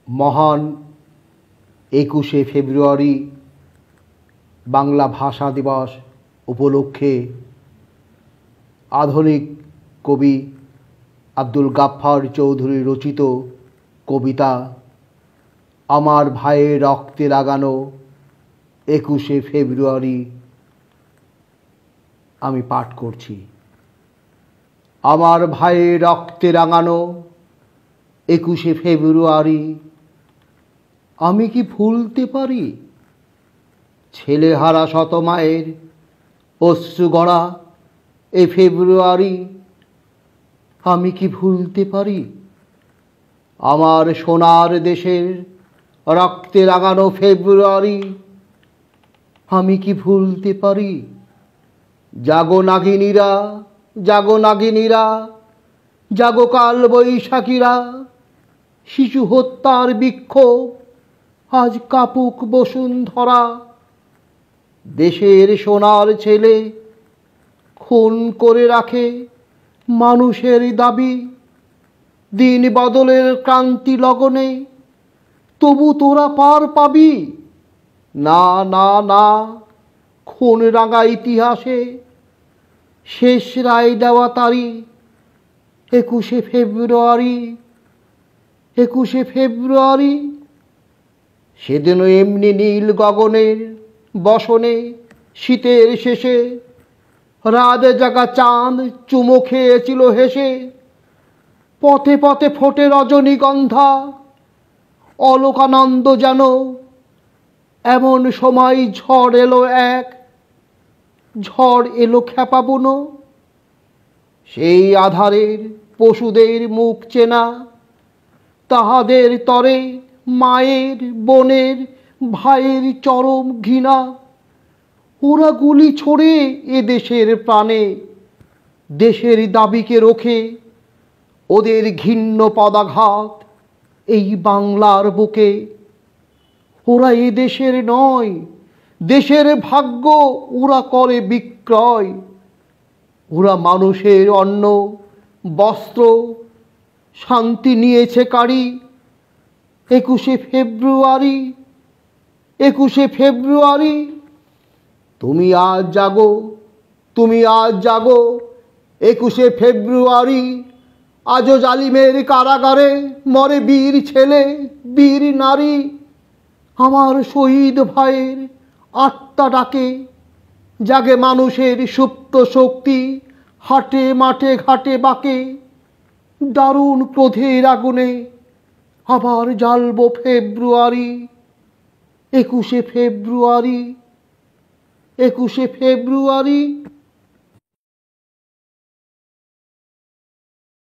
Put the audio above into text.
মহান ২১শে ফেব্রুয়ারি বাংলা ভাষা দিবস উপলক্ষে আধুনিক কবি আব্দুল গাফফার চৌধুরী রচিত কবিতা আমার ভাইয়ের রক্তে রাঙানো ২১শে ফেব্রুয়ারি আমি পাঠ করছি। আমার ভাইয়ের রক্তে রাঙানো ২১শে ফেব্রুয়ারি আমি কি ভুলতে পারি? ছেলেহারা শত মায়ের অশ্রু গড়া এ ফেব্রুয়ারি আমি কি ভুলতে পারি? আমার সোনার দেশের রক্তে রাঙানো ফেব্রুয়ারি আমি কি ভুলতে পারি? জাগো নাগিনীরা, জাগো নাগিনীরা, জাগো কাল বৈশাখীরা, শিশু হত্যার বিক্ষোভ আজ কাপুক বসুন্ধরা। দেশের সোনার ছেলে খুন করে রাখে মানুষের দাবি, দিন বদলের ক্রান্তি লগনে তবু তোরা পার পাবি না। না না, খুন রাঙা ইতিহাসে শেষ রায় দেওয়া তারি ২১শে ফেব্রুয়ারি। ২১শে ফেব্রুয়ারি সেদিনও এমনি নীল গগনের বসনে শীতের শেষে রাত জাগা চাঁদ চুমো খেয়েছিল হেসে। পথে পথে ফোটে রজনীগন্ধা, অলোকানন্দ যেন এমন সময় ঝড় এলো এক, ঝড় এলো খেপা বুনো। সেই আধারের পশুদের মুখ চেনা, তাহাদের তরে মায়ের বোনের ভাইয়ের চরম ঘৃণা। ওরা গুলি ছোড়ে এ দেশের প্রাণে, দেশের দাবিকে রোখে ওদের ঘৃণ্য পদাঘাত এই বাংলার বুকে। ওরা এ দেশের নয়, দেশের ভাগ্য ওরা করে বিক্রয়। ওরা মানুষের অন্ন বস্ত্র শান্তি নিয়েছে কাড়ি ২১শে ফেব্রুয়ারি। ২১শে ফেব্রুয়ারি তুমি আজ জাগো, তুমি আজ জাগো ২১শে ফেব্রুয়ারি। আজও জালিমের কারাগারে মরে বীর ছেলে বীর নারী। আমার শহীদ ভাইয়ের আত্মা ডাকে, জাগে মানুষের সুপ্ত শক্তি হাটে মাঠে ঘাটে বাঁকে। দারুণ ক্রোধের আগুনে আবার জ্বালবো ফেব্রুয়ারি। ২১শে ফেব্রুয়ারি, ২১শে ফেব্রুয়ারি।